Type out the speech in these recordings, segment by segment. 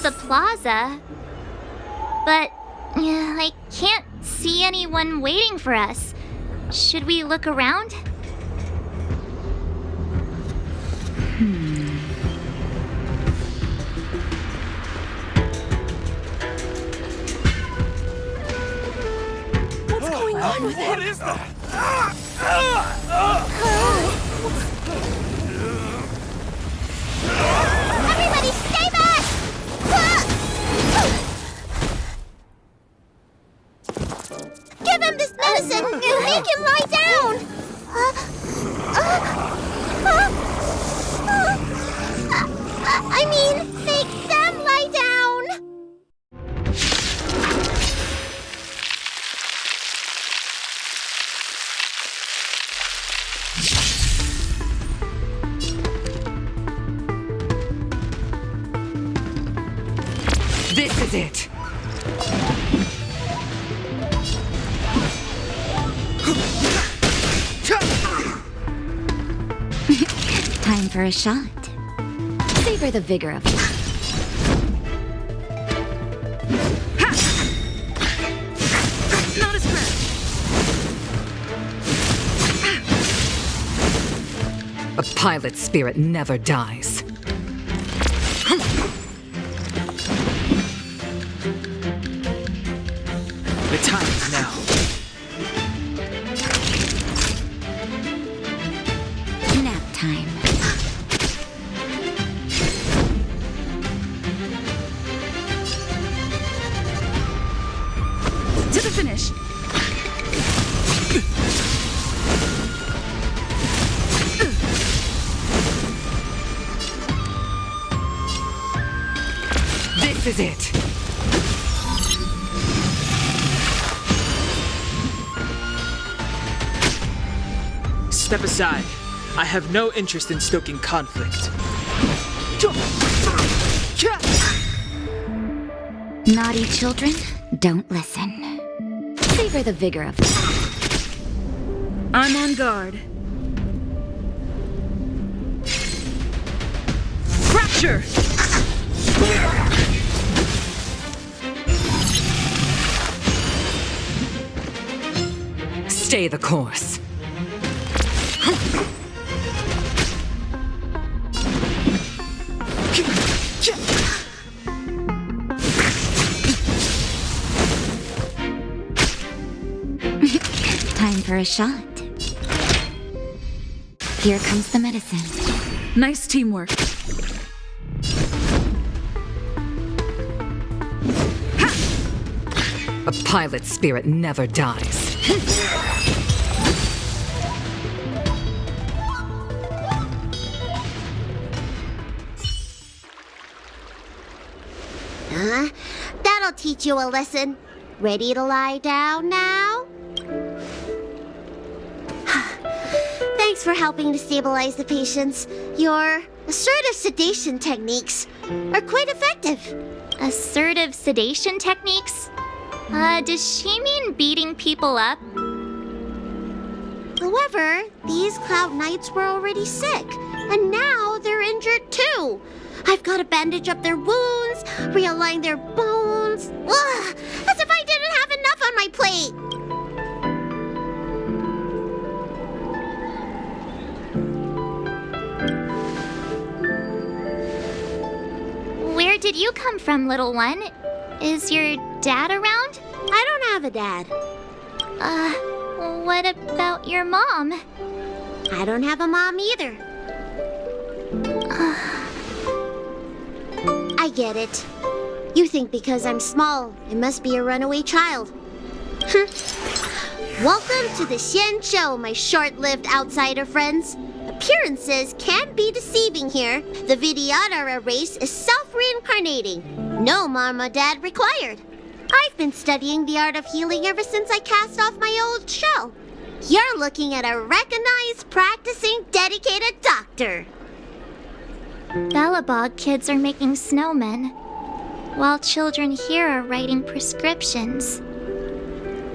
the plaza. But I can't see anyone waiting for us. Should we look around? What's going on with him? What is that? Everybody stay back! Give him this medicine and make him lie down! I mean, make them lie down! This is it. Time for a shot. Savor the vigor of life. Not a scratch. A pilot's spirit never dies. The time is now. Nap time. To the finish. This is it. Step aside. I have no interest in stoking conflict. Naughty children, don't listen. Savor the vigor of life. I'm on guard. Fracture! Stay the course. Time for a shot. Here comes the medicine. Nice teamwork. A pilot's spirit never dies. That'll teach you a lesson. Ready to lie down now? Thanks for helping to stabilize the patients. Your assertive sedation techniques are quite effective. Assertive sedation techniques? Does she mean beating people up? However, these Cloud Knights were already sick, and now they're injured too. I've got to bandage up their wounds, realign their bones. Ugh, as if I didn't have enough on my plate. Where did you come from, little one? Is your dad around? I don't have a dad. What about your mom? I don't have a mom either. I get it. You think because I'm small, I must be a runaway child. Welcome to the Xian Show, my short-lived outsider friends. Appearances can be deceiving here. The Vidyadhara race is self-reincarnating. No mom or dad required. I've been studying the art of healing ever since I cast off my old shell. You're looking at a recognized, practicing, dedicated doctor. Belobog kids are making snowmen, while children here are writing prescriptions.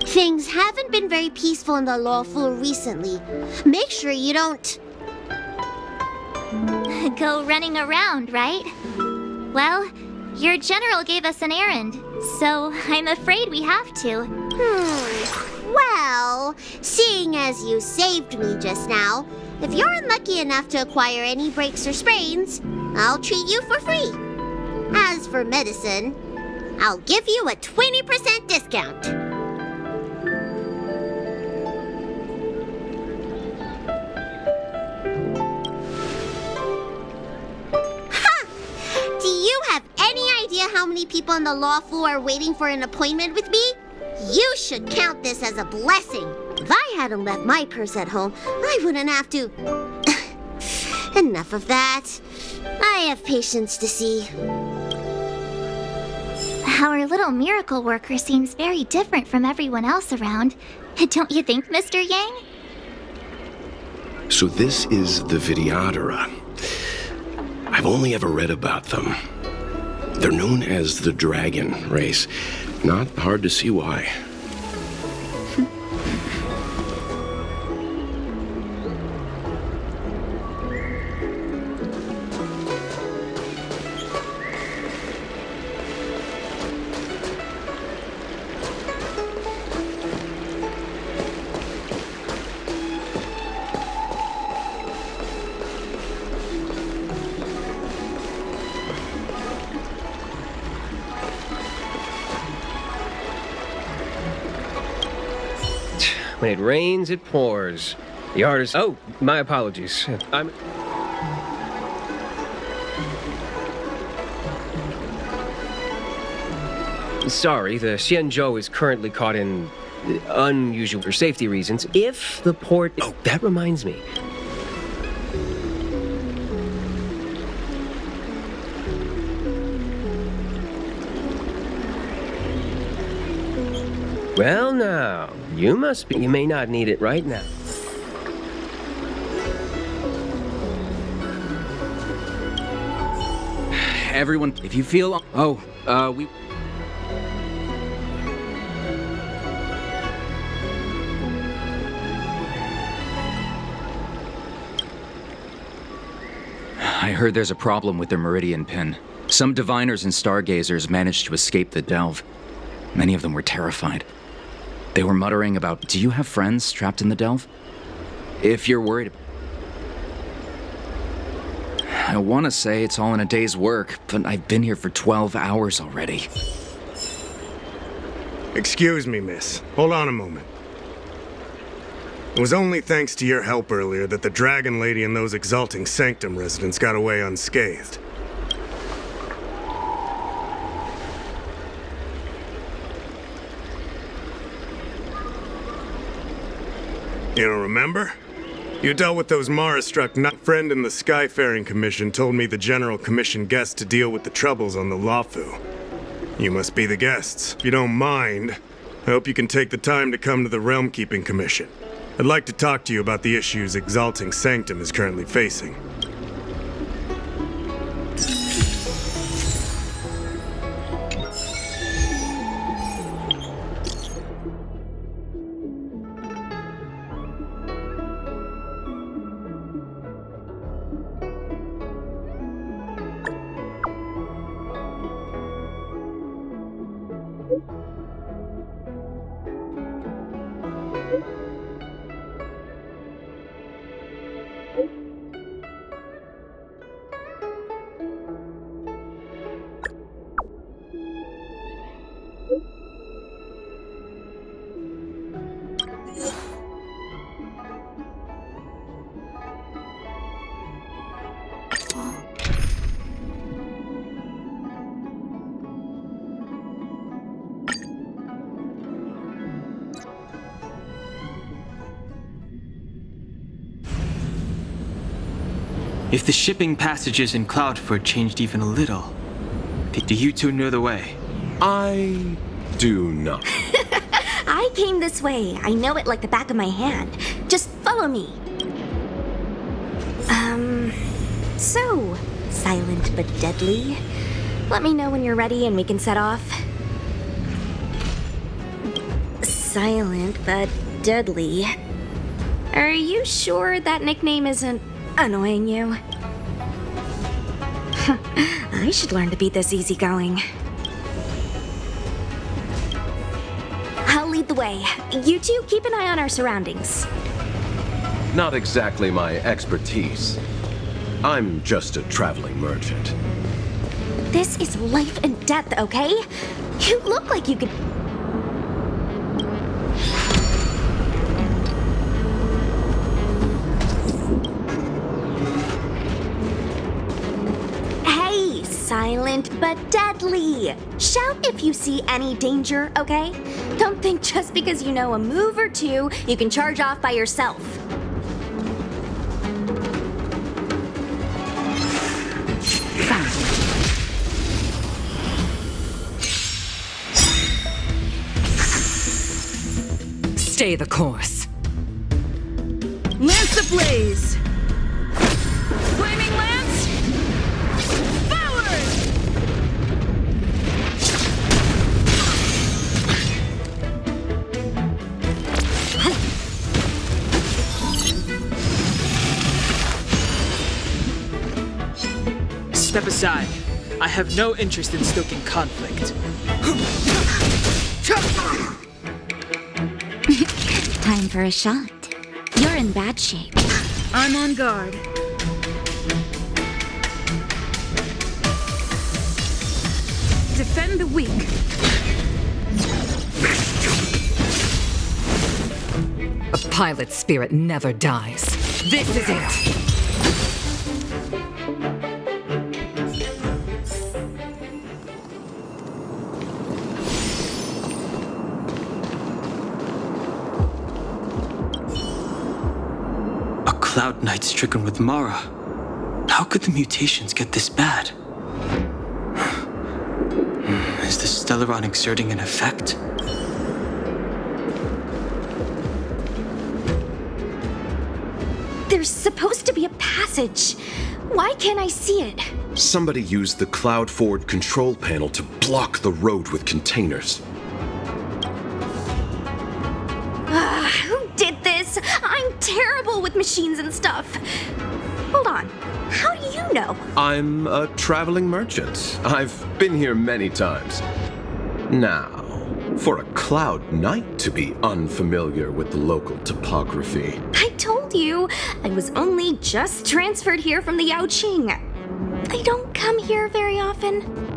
Things haven't been very peaceful in the lawful recently. Make sure you don't... Go running around, right? Well, Your general gave us an errand, so I'm afraid we have to. Well, seeing as you saved me just now, if you're unlucky enough to acquire any breaks or sprains, I'll treat you for free. As for medicine, I'll give you a 20% discount. Ha! Do you have any idea how many people in the Lawfu are waiting for an appointment with me? You should count this as a blessing. If I hadn't left my purse at home, I wouldn't have to... Enough of that. I have patients to see. Our little miracle worker seems very different from everyone else around. Don't you think, Mr. Yang? So this is the Vidyadhara. I've only ever read about them. They're known as the Dragon Race. Not hard to see why. When it rains, it pours. The artist... Oh, my apologies. I'm... Sorry, the Xianzhou is currently caught in unusual for safety reasons. If the port... Oh, that reminds me. Well, now, you must be... You may not need it right now. Everyone, if you feel... we... I heard there's a problem with their Meridian Pin. Some diviners and stargazers managed to escape the delve. Many of them were terrified. They were muttering about, do you have friends trapped in the delve? If you're worried... I want to say it's all in a day's work, but I've been here for 12 hours already. Excuse me, miss. Hold on a moment. It was only thanks to your help earlier that the Dragon Lady and those Exalting Sanctum residents got away unscathed. You don't remember? You dealt with those Mara-struck friend in the Skyfaring Commission told me the General commissioned guests to deal with the troubles on the Lawfu. You must be the guests. If you don't mind, I hope you can take the time to come to the Realm Keeping Commission. I'd like to talk to you about the issues Exalting Sanctum is currently facing. If the shipping passages in Cloudford changed even a little, do you two know the way? I do not. I came this way. I know it like the back of my hand. Just follow me. So, silent but deadly. Let me know when you're ready and we can set off. Silent but deadly. Are you sure that nickname isn't annoying you? I should learn to be this easygoing. I'll lead the way. You two keep an eye on our surroundings. Not exactly my expertise. I'm just a traveling merchant. This is life and death, okay? You look like you could... Hey, silent but deadly. Shout if you see any danger, okay? Don't think just because you know a move or two, you can charge off by yourself. Stay the course. Lance ablaze! Flaming lance! Forward! Step aside. I have no interest in stoking conflict. Time for a shot. You're in bad shape. I'm on guard. Defend the weak. A pilot spirit never dies. This is it! Cloud Knight stricken with Mara. How could the mutations get this bad? Is the Stellaron exerting an effect? There's supposed to be a passage. Why can't I see it? Somebody used the Cloud Forward control panel to block the road with containers. Who did this? I'm terrible with machines and stuff. Hold on. How do you know? I'm a traveling merchant. I've been here many times. Now, for a Cloud Knight to be unfamiliar with the local topography. I told you, I was only just transferred here from the Yaoqing. I don't come here very often.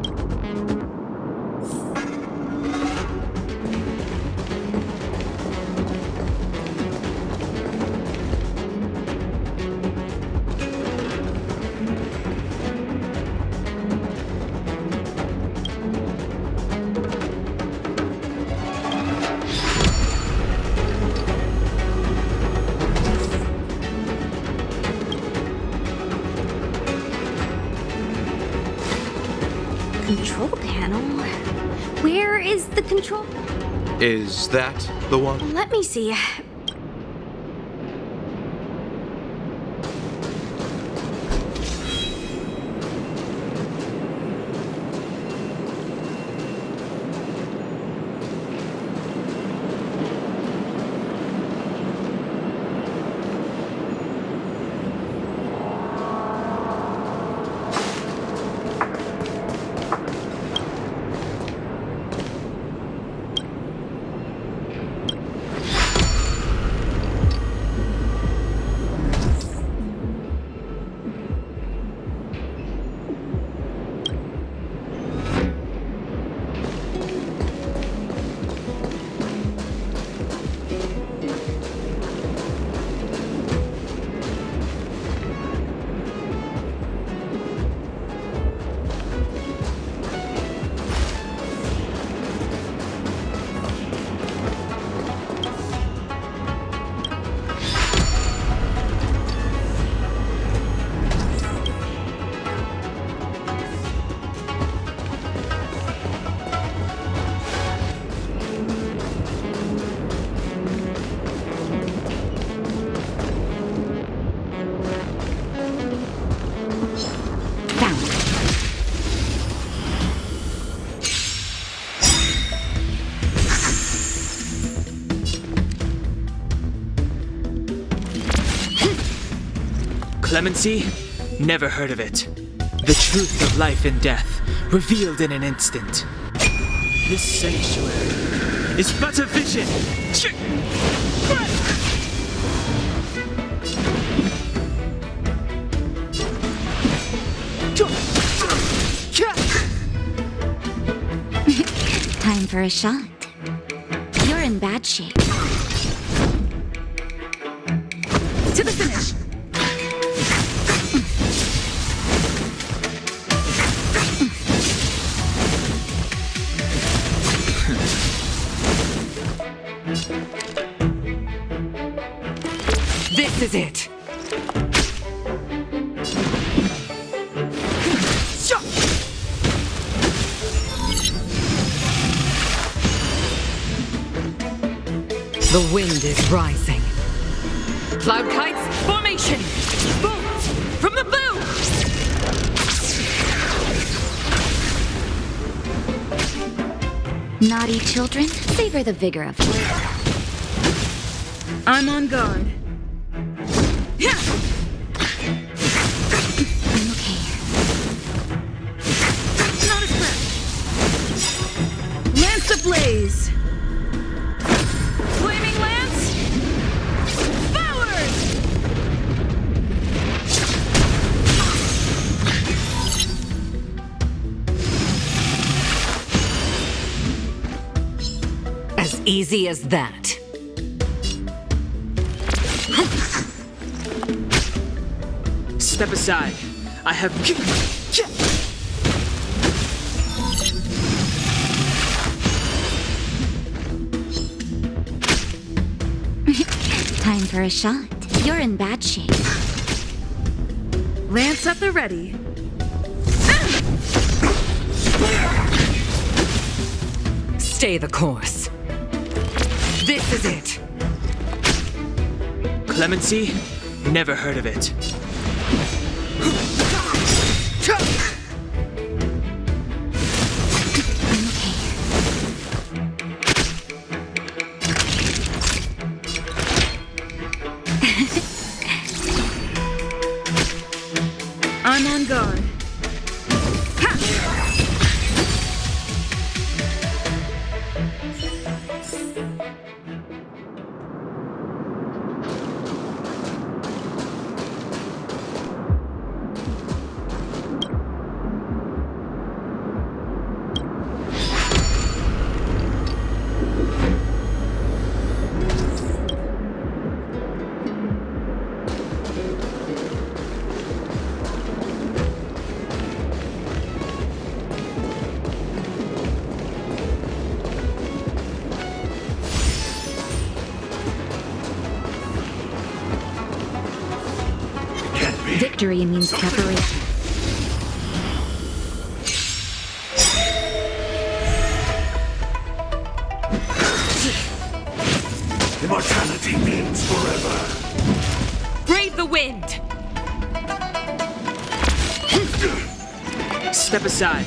Control panel? Where is the control? Is that the one? Let me see. Clemency? Never heard of it. The truth of life and death, revealed in an instant. This sanctuary is but a vision. Time for a shot. You're in bad shape. To the finish. This is it. The wind is rising. Cloud kites, formation! Bolt from the bow! Naughty children, savor the vigor of life. I'm on guard. I'm okay. Not a scratch. Lance ablaze. Flaming lance. Forward! As easy as that. Step aside. I have. Time for a shot. You're in bad shape. Lance at the ready. Stay the course. This is it. Clemency? Never heard of it. I'm on guard. Victory means preparation. Immortality means forever. Brave the wind! Step aside.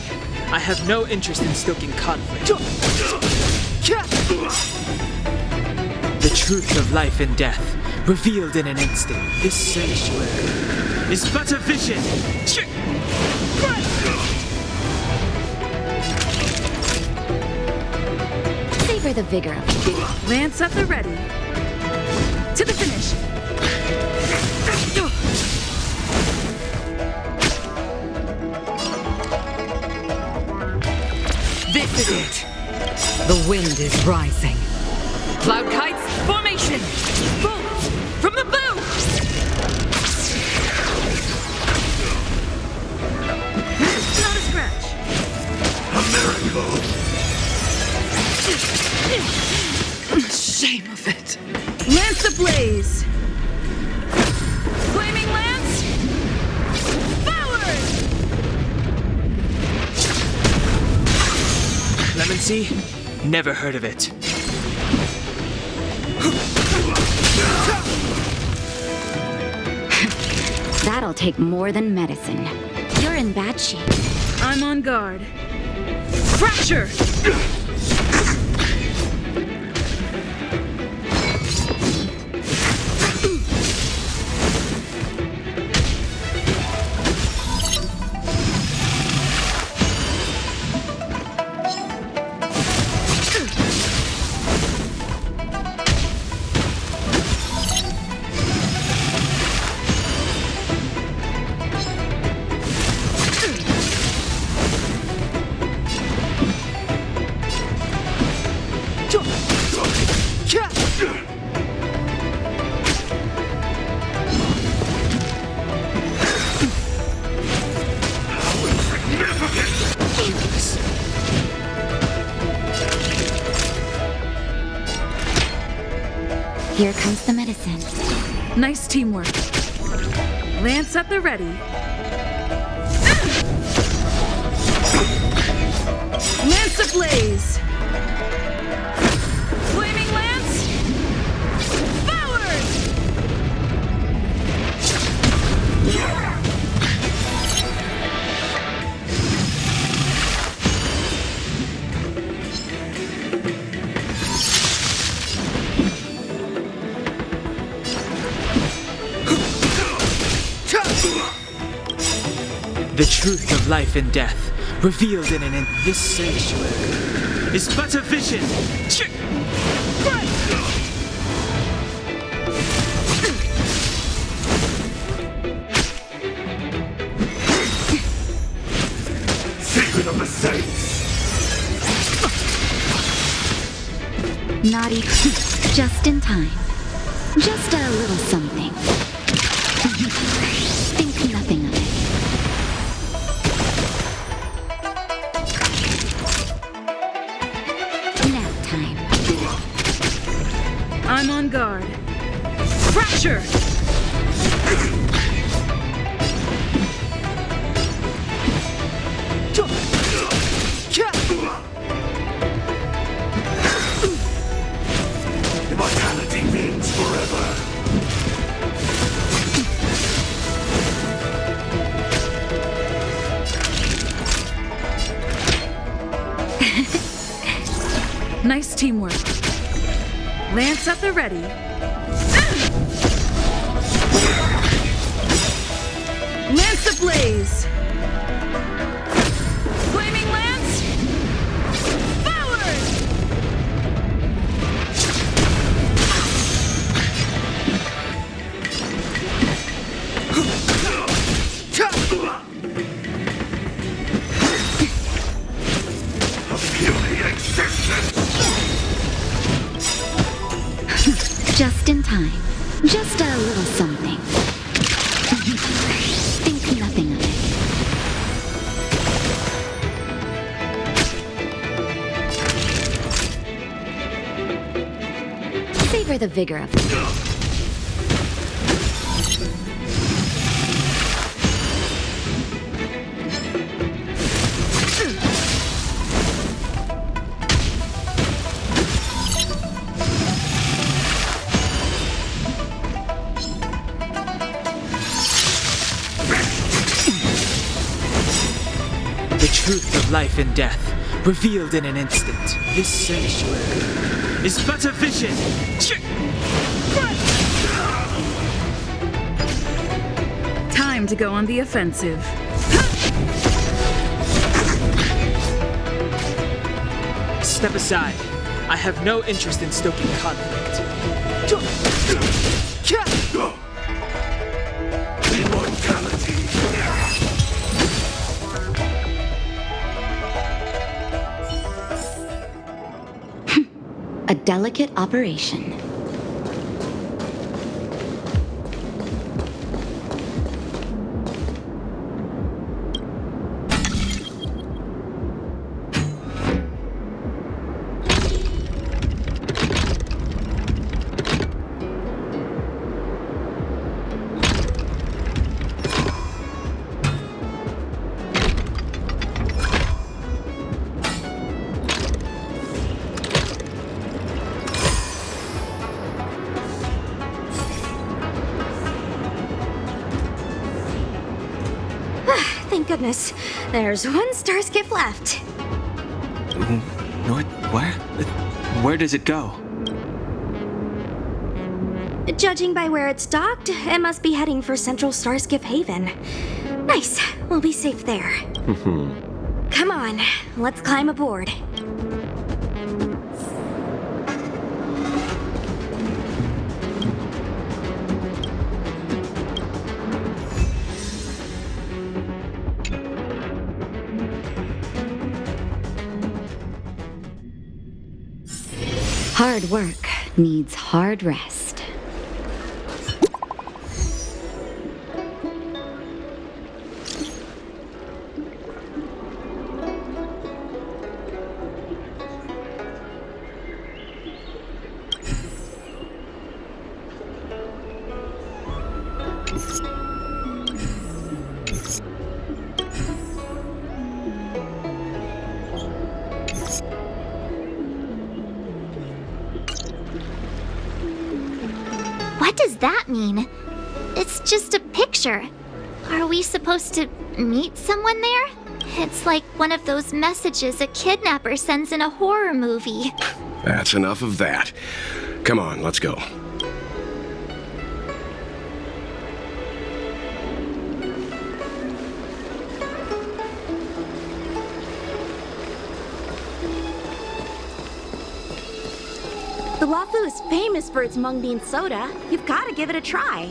I have no interest in stoking conflict. The truth of life and death, revealed in an instant. This sanctuary is but a vision. Savor the vigor of life. Lance at the ready. To the finish. This is it. The wind is rising. Cloud kites, formation! Bolt from the bow! Not a scratch. A miracle. Shame of it. Lance ablaze. Flaming lance. Forward! Clemency? Never heard of it. That'll take more than medicine. You're in bad shape. I'm on guard. Fracture! Here comes the medicine. Nice teamwork. Lance at the ready. Lance ablaze! Flaming Lance! Forward! The truth of life and death, revealed in this sanctuary, is but a vision. Secret of the Saints. Naughty. Just in time. Just a little something. Think nothing of it. Nap time. I'm on guard. Fracture! Immortality means forever. Nice teamwork. Lance at the ready. Lance ablaze! Flaming Lance! Forward! A puny existence. Just in time. Just a little something. Think nothing of it. Savor the vigor of it. The truth of life and death, revealed in an instant. This sanctuary is but a vision. Time to go on the offensive. Step aside. I have no interest in stoking conflict. Immortality. A delicate operation. Thank goodness. There's one star skiff left. What? Where? Where does it go? Judging by where it's docked, it must be heading for Central Starskiff Haven. Nice. We'll be safe there. Come on, let's climb aboard. Hard work needs hard rest. What does that mean? It's just a picture. Are we supposed to meet someone there? It's like one of those messages a kidnapper sends in a horror movie. That's enough of that. Come on, let's go. The Luofu is famous for its mung bean soda. You've got to give it a try.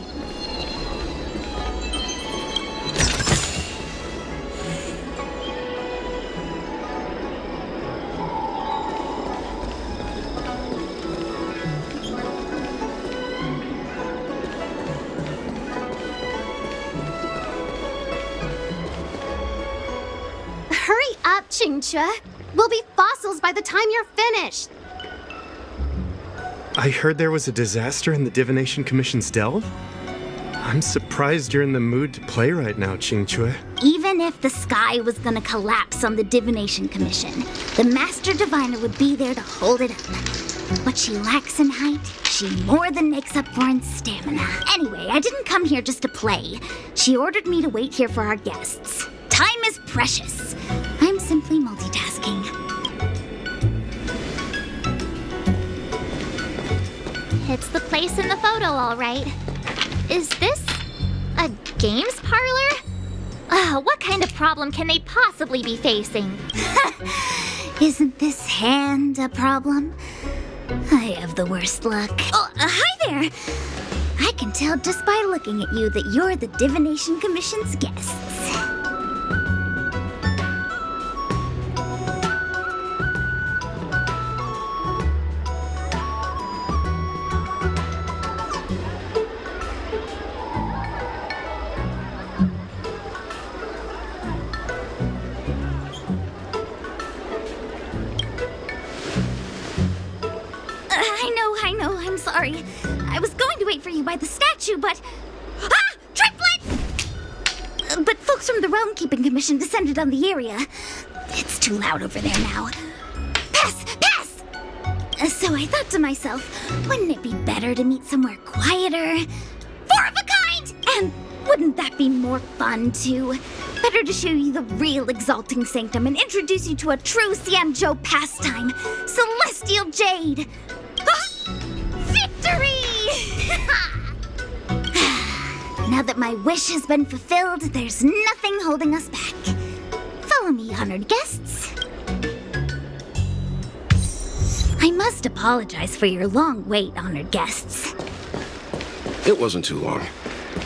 Hurry up, Qingque. We'll be fossils by the time you're finished. I heard there was a disaster in the Divination Commission's delve? I'm surprised you're in the mood to play right now, Qingque. Even if the sky was gonna collapse on the Divination Commission, the Master Diviner would be there to hold it up. What she lacks in height, she more than makes up for in stamina. Anyway, I didn't come here just to play. She ordered me to wait here for our guests. Time is precious. I'm simply multitasking. It's the place in the photo, all right. Is this a games parlor? What kind of problem can they possibly be facing? Isn't this hand a problem? I have the worst luck. Oh, hi there! I can tell just by looking at you that you're the Divination Commission's guests. I know, I'm sorry. I was going to wait for you by the statue, but... Ah! Triplet! But folks from the Realm Keeping Commission descended on the area. It's too loud over there now. Pass! Pass! So I thought to myself, wouldn't it be better to meet somewhere quieter? Four of a kind! And wouldn't that be more fun, too? Better to show you the real Exalting Sanctum and introduce you to a true Xianzhou pastime, Celestial Jade! Victory! Now that my wish has been fulfilled, there's nothing holding us back. Follow me, honored guests. I must apologize for your long wait, honored guests. It wasn't too long.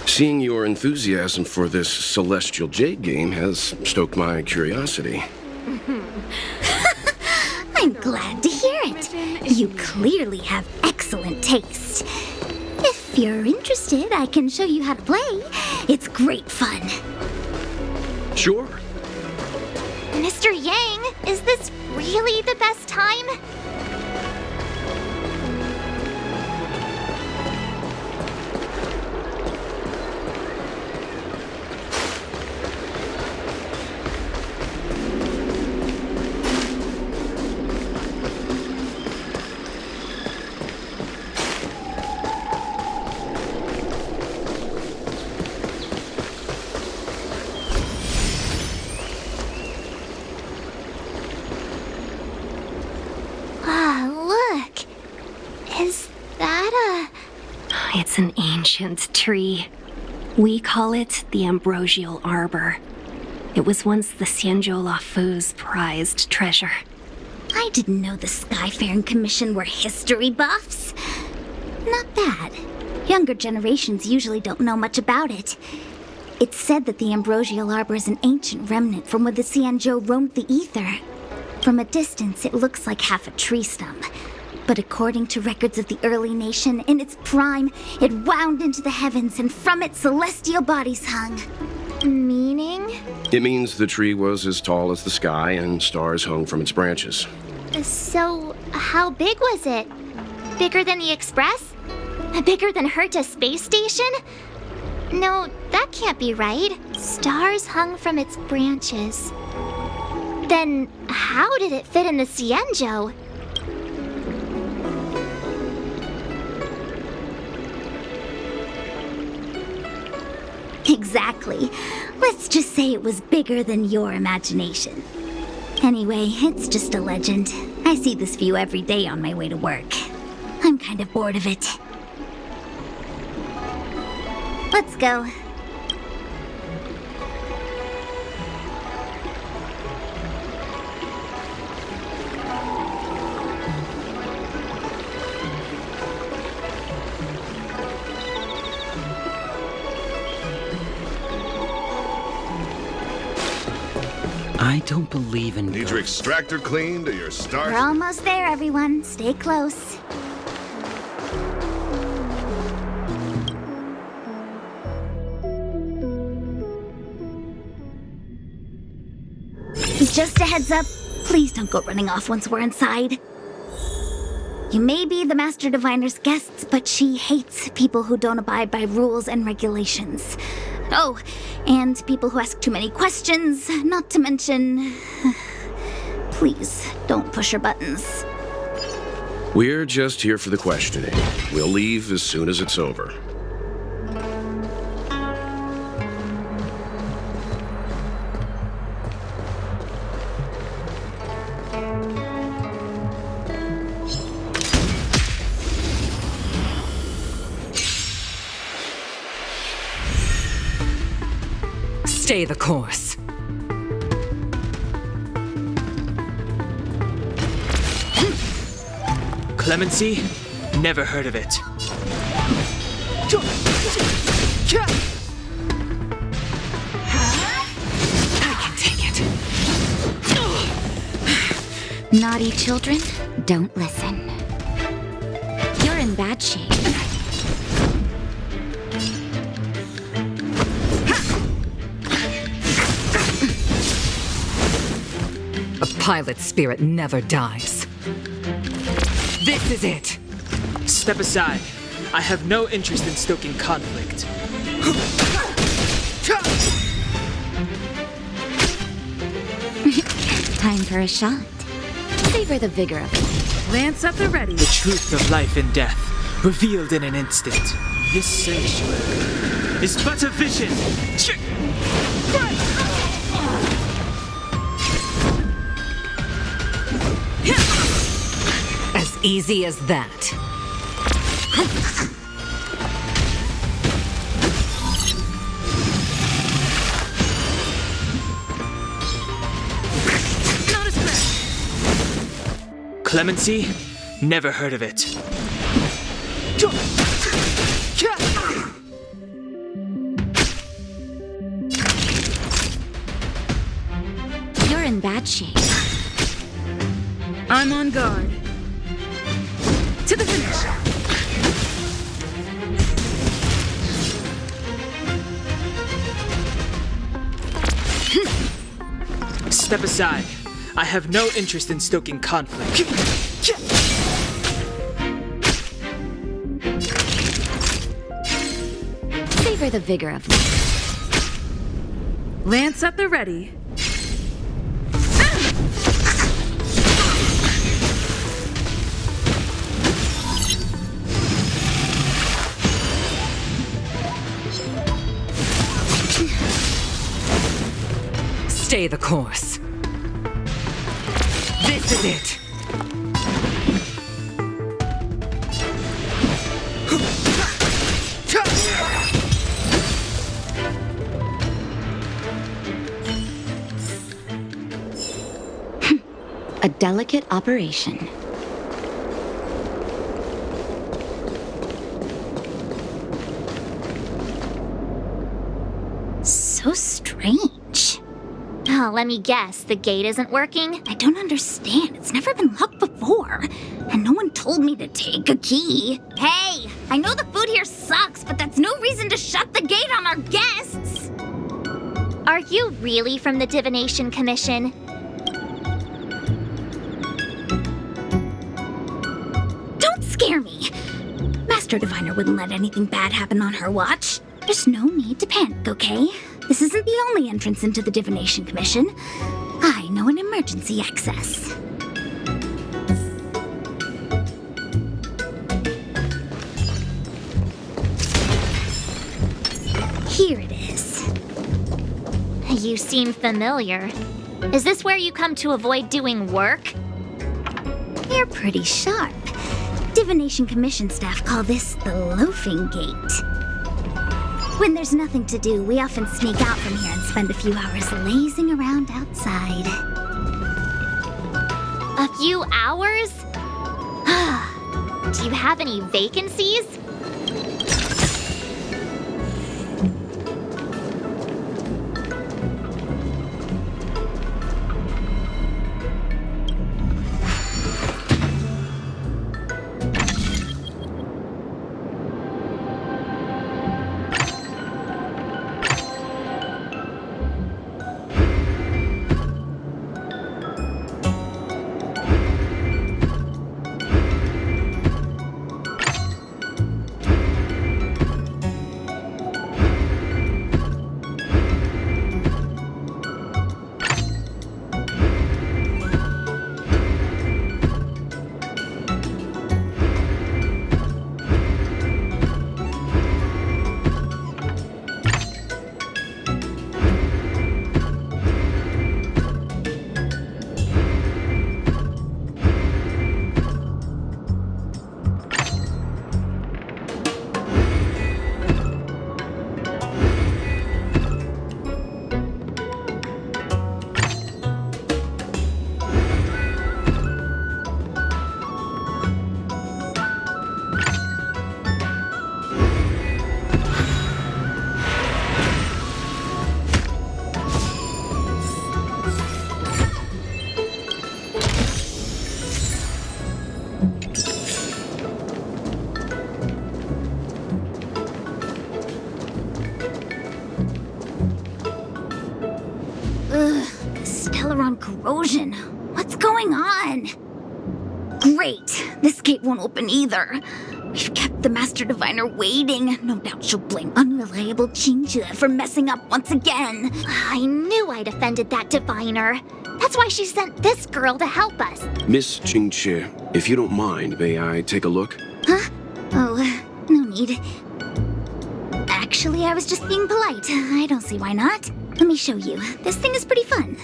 Seeing your enthusiasm for this Celestial Jade game has stoked my curiosity. I'm glad to hear it. You clearly have excellent taste. If you're interested, I can show you how to play. It's great fun. Sure. Mr. Yang, is this really the best time? It's an ancient tree. We call it the Ambrosial Arbor. It was once the Xianzhou Luofu's prized treasure. I didn't know the Skyfaring Commission were history buffs. Not bad. Younger generations usually don't know much about it. It's said that the Ambrosial Arbor is an ancient remnant from when the Xianzhou roamed the ether. From a distance, it looks like half a tree stump. But according to records of the early nation, in its prime, it wound into the heavens and from it celestial bodies hung. Meaning? It means the tree was as tall as the sky and stars hung from its branches. So, how big was it? Bigger than the Express? Bigger than Herta Space Station? No, that can't be right. Stars hung from its branches. Then, how did it fit in the Xianzhou? Exactly. Let's just say it was bigger than your imagination. Anyway, it's just a legend. I see this view every day on my way to work. I'm kind of bored of it. Let's go. I don't believe in Need your extractor cleaned or your We're start? almost there, everyone. Stay close. Just a heads up, please don't go running off once we're inside. You may be the Master Diviner's guests, but she hates people who don't abide by rules and regulations. Oh, and people who ask too many questions, not to mention... Please, don't push her buttons. We're just here for the questioning. We'll leave as soon as it's over. Stay the course. Clemency? Never heard of it. I can take it. Naughty children, don't listen. You're in bad shape. A pilot's spirit never dies. This is it. Step aside. I have no interest in stoking conflict. Time for a shot. Savor the vigor of it. Lance at the ready. The truth of life and death, revealed in an instant. This sanctuary is but a vision. As easy as that. Not a spread. Clemency? Never heard of it. You're in bad shape. I'm on guard. To the finish. Step aside. I have no interest in stoking conflict. Savor the vigor of life. Lance at the ready. Stay the course. This is it. A delicate operation. So strange. Oh, let me guess. The gate isn't working? I don't understand. It's never been locked before. And no one told me to take a key. Hey, I know the food here sucks, but that's no reason to shut the gate on our guests. Are you really from the Divination Commission? Don't scare me. Master Diviner wouldn't let anything bad happen on her watch. There's no need to panic, okay? This isn't the only entrance into the Divination Commission. I know an emergency access. Here it is. You seem familiar. Is this where you come to avoid doing work? You're pretty sharp. Divination Commission staff call this the Loafing Gate. When there's nothing to do, we often sneak out from here and spend a few hours lazing around outside. A few hours? Do you have any vacancies? Corrosion. What's going on? Great. This gate won't open either. We've kept the Master Diviner waiting. No doubt she'll blame unreliable Qingque for messing up once again. I knew I'd offended that Diviner. That's why she sent this girl to help us. Miss Qingque, if you don't mind, may I take a look? Huh? Oh, no need. Actually, I was just being polite. I don't see why not. Let me show you. This thing is pretty fun.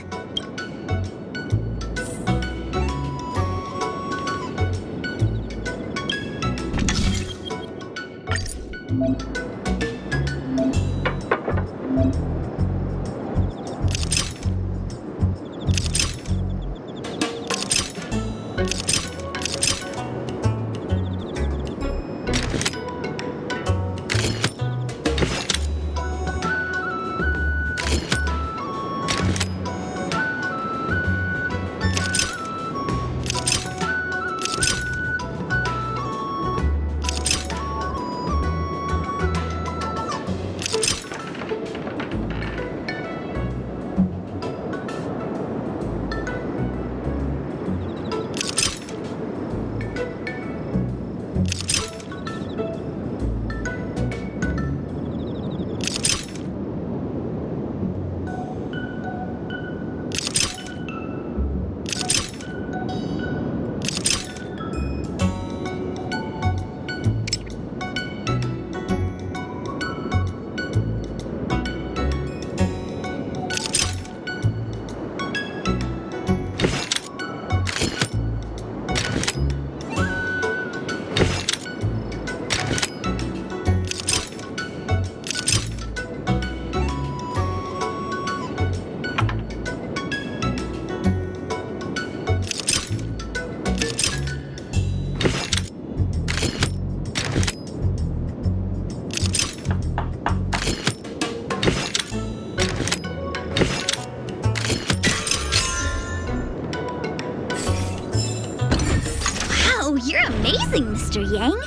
Amazing, Mr. Yang.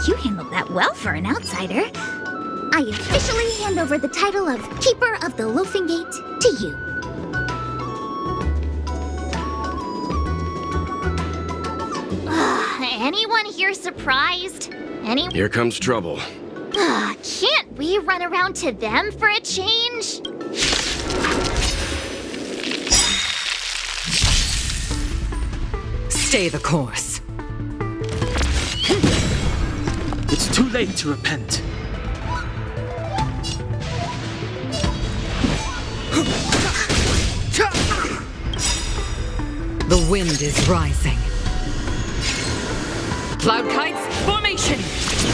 You handled that well for an outsider. I officially hand over the title of Keeper of the Loafing Gate to you. Anyone here surprised? Here comes trouble. Can't we run around to them for a change? Stay the course. It's too late to repent. The wind is rising. Cloud kites, formation!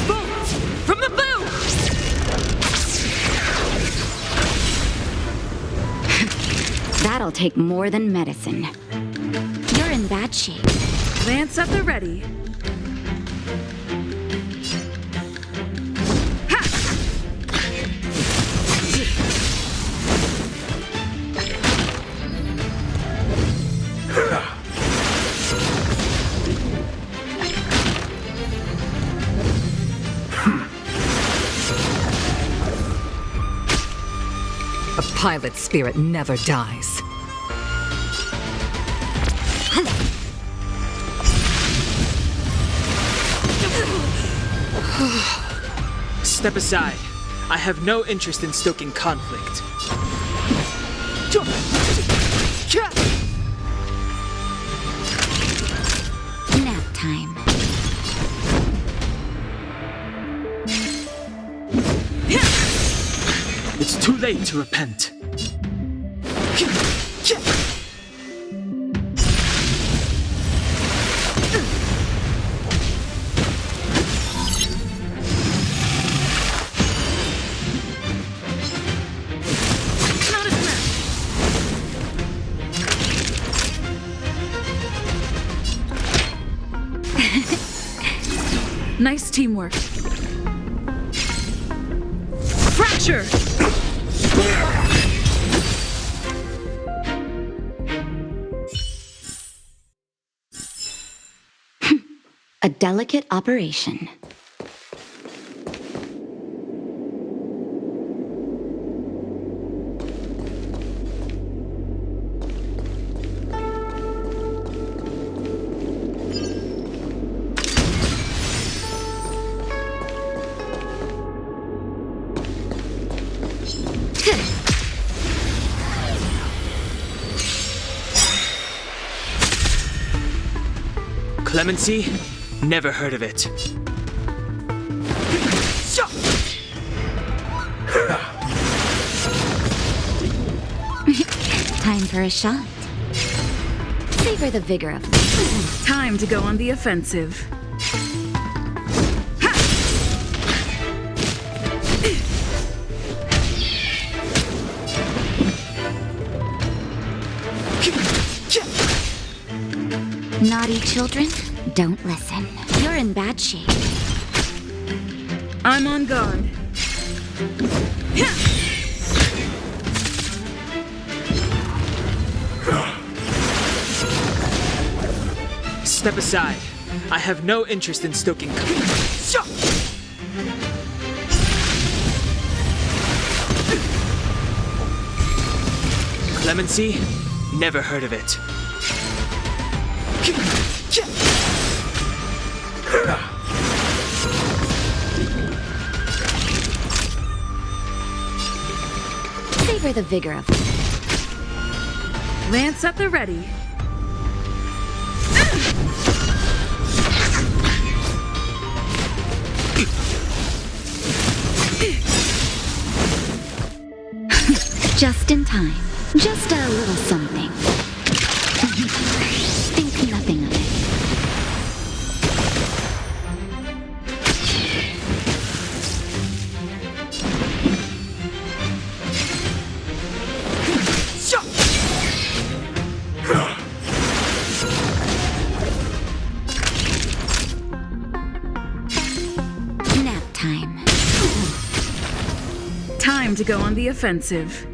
Bolt from the bow! That'll take more than medicine. You're in bad shape. Lance at the ready. A pilot's spirit never dies. Step aside. I have no interest in stoking conflict. Nap time. It's too late to repent. Nice teamwork. Fracture! A delicate operation. Clemency? Never heard of it. Time for a shot. Savor the vigor of this. Time to go on the offensive. Naughty children, don't listen. You're in bad shape. I'm on guard. Step aside. I have no interest in stoking Clemency? Never heard of it. Savor the vigor of this. Lance at the ready. Just in time. Just a little something. Think nothing of it. Nap time. Time to go on the offensive.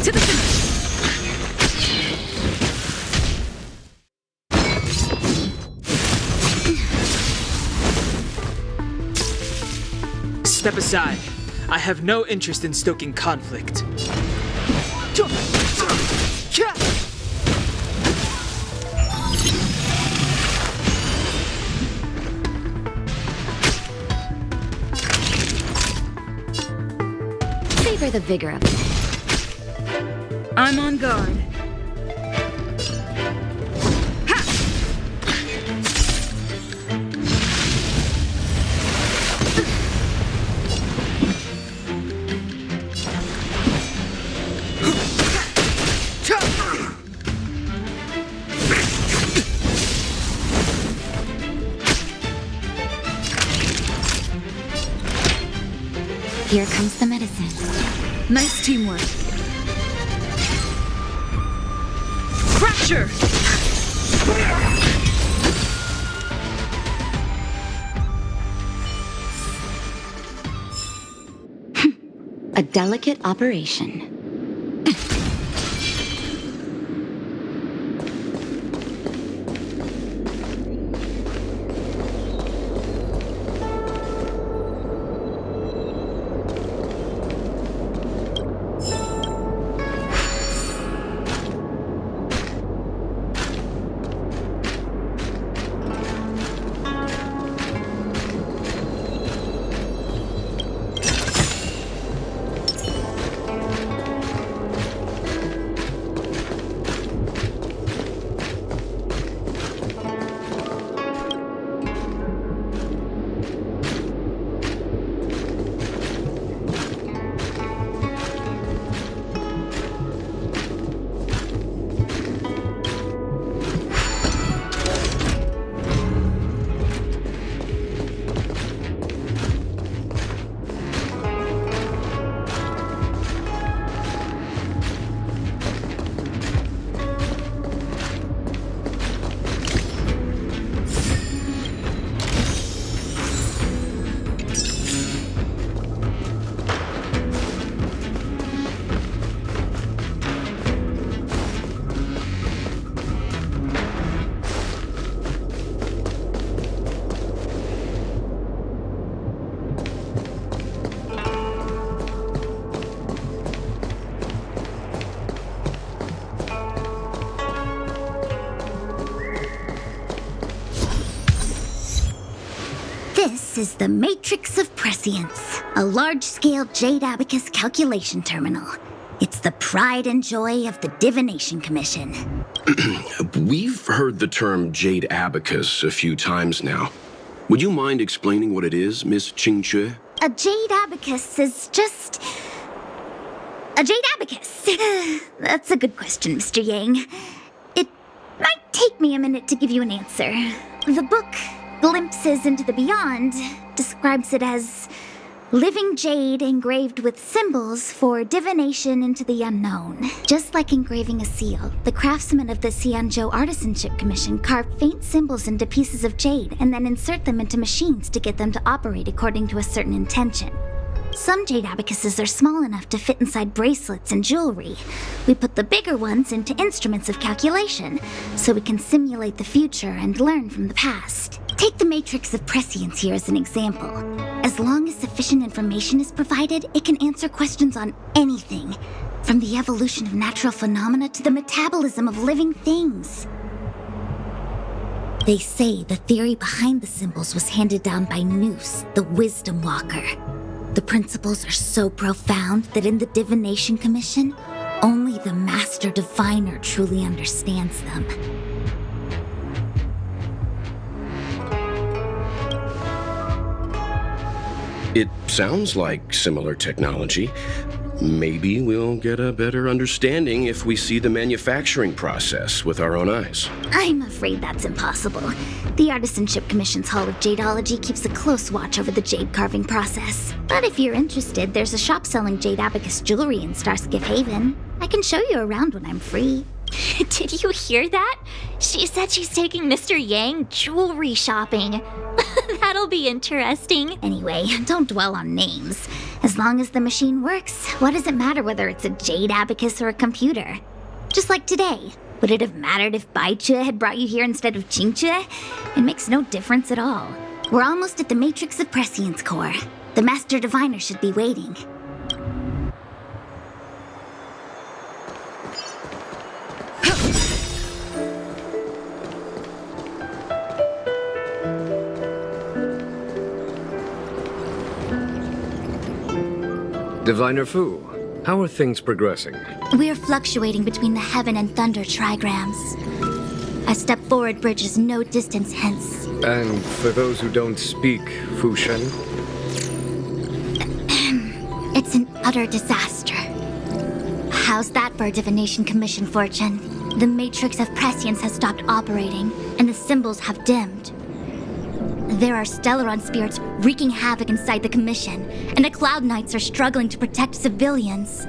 To the finish. Step aside. I have no interest in stoking conflict. Savor the vigor of it. I'm on guard. Here comes the medicine. Nice teamwork. Fracture! A delicate operation. This is the Matrix of Prescience, a large-scale Jade Abacus calculation terminal. It's the pride and joy of the Divination Commission. We've heard the term Jade Abacus a few times now. Would you mind explaining what it is, Miss Qingque? A Jade Abacus is just... a Jade Abacus. That's a good question, Mr. Yang. It might take me a minute to give you an answer. The book, Glimpses into the Beyond, describes it as living jade engraved with symbols for divination into the unknown. Just like engraving a seal, the craftsmen of the Xianzhou Artisanship Commission carve faint symbols into pieces of jade and then insert them into machines to get them to operate according to a certain intention. Some jade abacuses are small enough to fit inside bracelets and jewelry. We put the bigger ones into instruments of calculation, so we can simulate the future and learn from the past. Take the Matrix of Prescience here as an example. As long as sufficient information is provided, it can answer questions on anything, from the evolution of natural phenomena to the metabolism of living things. They say the theory behind the symbols was handed down by Nous, the Wisdom Walker. The principles are so profound that in the Divination Commission, only the Master Diviner truly understands them. It sounds like similar technology. Maybe we'll get a better understanding if we see the manufacturing process with our own eyes. I'm afraid that's impossible. The Artisanship Commission's Hall of Jadeology keeps a close watch over the jade carving process. But if you're interested, there's a shop selling jade abacus jewelry in Starskiff Haven. I can show you around when I'm free. Did you hear that? She said she's taking Mr. Yang jewelry shopping. That'll be interesting. Anyway, don't dwell on names. As long as the machine works, what does it matter whether it's a jade abacus or a computer? Just like today. Would it have mattered if Baichue had brought you here instead of Qingque? It makes no difference at all. We're almost at the Matrix of Prescience core. The Master Diviner should be waiting. Diviner Fu, how are things progressing? We're fluctuating between the Heaven and Thunder trigrams. A step forward bridges no distance hence. And for those who don't speak Fu Shen? It's an utter disaster. How's that for a Divination Commission fortune? The Matrix of Prescience has stopped operating, and the symbols have dimmed. There are Stellaron spirits wreaking havoc inside the Commission, and the Cloud Knights are struggling to protect civilians.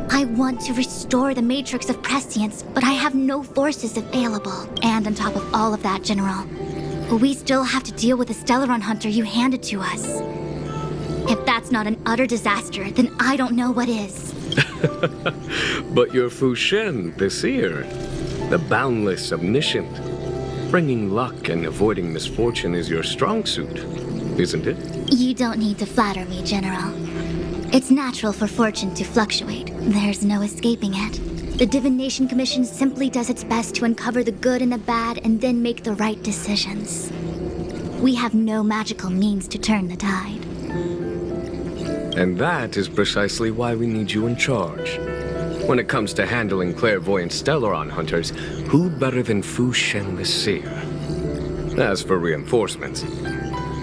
I want to restore the Matrix of Prescience, but I have no forces available. And on top of all of that, General, we still have to deal with the Stellaron hunter you handed to us. If that's not an utter disaster, then I don't know what is. But you're Fu Shen, the seer, the boundless, omniscient. Bringing luck and avoiding misfortune is your strong suit, isn't it? You don't need to flatter me, General. It's natural for fortune to fluctuate. There's no escaping it. The Divination Commission simply does its best to uncover the good and the bad and then make the right decisions. We have no magical means to turn the tide. And that is precisely why we need you in charge. When it comes to handling clairvoyant Stellaron hunters, who better than Fu Shen the Seer? As for reinforcements,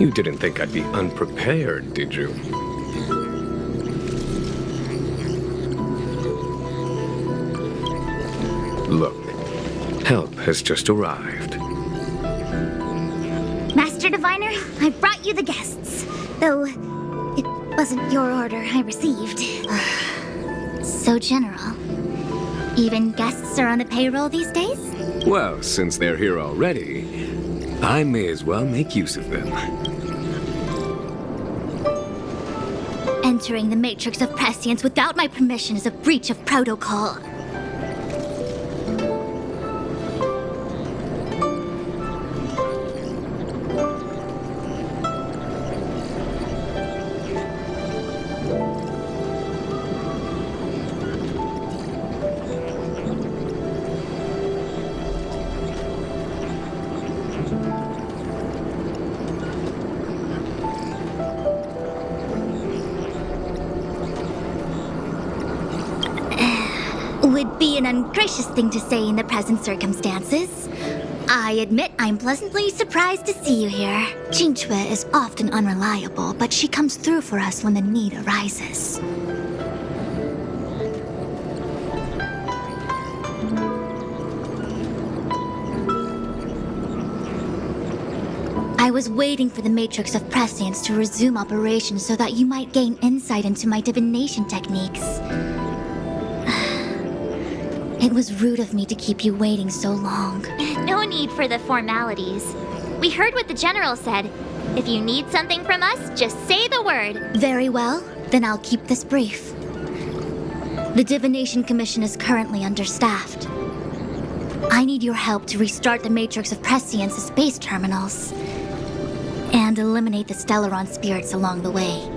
you didn't think I'd be unprepared, did you? Look, help has just arrived. Master Diviner, I brought you the guests. Though, it wasn't your order I received. So, General, even guests are on the payroll these days? Well, since they're here already, I may as well make use of them. Entering the Matrix of Prescience without my permission is a breach of protocol. Would be an ungracious thing to say in the present circumstances. I admit I'm pleasantly surprised to see you here. Qingque is often unreliable, but she comes through for us when the need arises. I was waiting for the Matrix of Prescience to resume operations so that you might gain insight into my divination techniques. It was rude of me to keep you waiting so long. No need for the formalities. We heard what the General said. If you need something from us, just say the word. Very well, then I'll keep this brief. The Divination Commission is currently understaffed. I need your help to restart the Matrix of Prescience's space terminals and eliminate the Stellaron spirits along the way.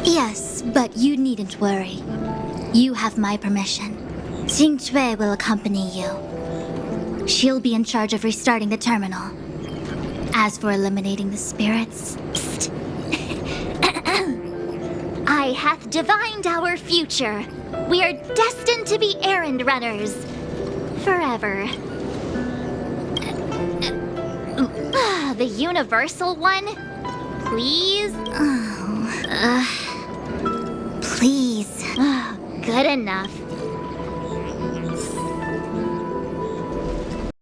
Yes, but you needn't worry. You have my permission. Qingque will accompany you. She'll be in charge of restarting the terminal. As for eliminating the spirits... I hath divined our future. We are destined to be errand runners. Forever. The universal one? Please? Please. Good enough.